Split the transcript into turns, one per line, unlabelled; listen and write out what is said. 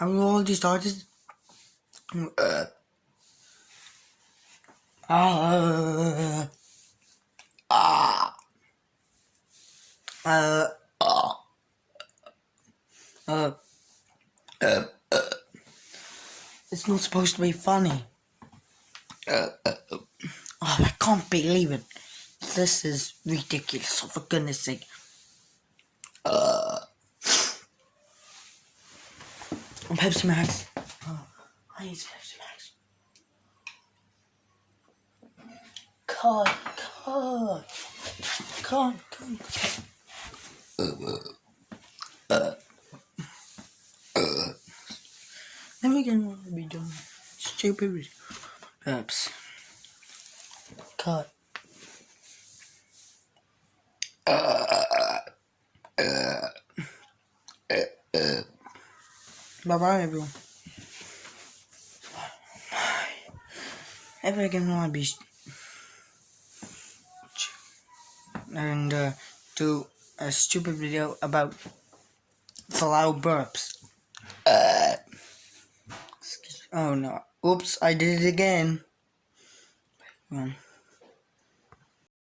Have you already started? It's not supposed to be funny. Oh, I can't believe it. This is ridiculous, oh, for goodness sake. Pepsi Max. Oh, I need Pepsi Max. God. Never again want to be done. Stupid. Burps. Cut. Bye bye, everyone. Ever again want to be and do a stupid video about the loud burps. Oh no! Oops! I did it again.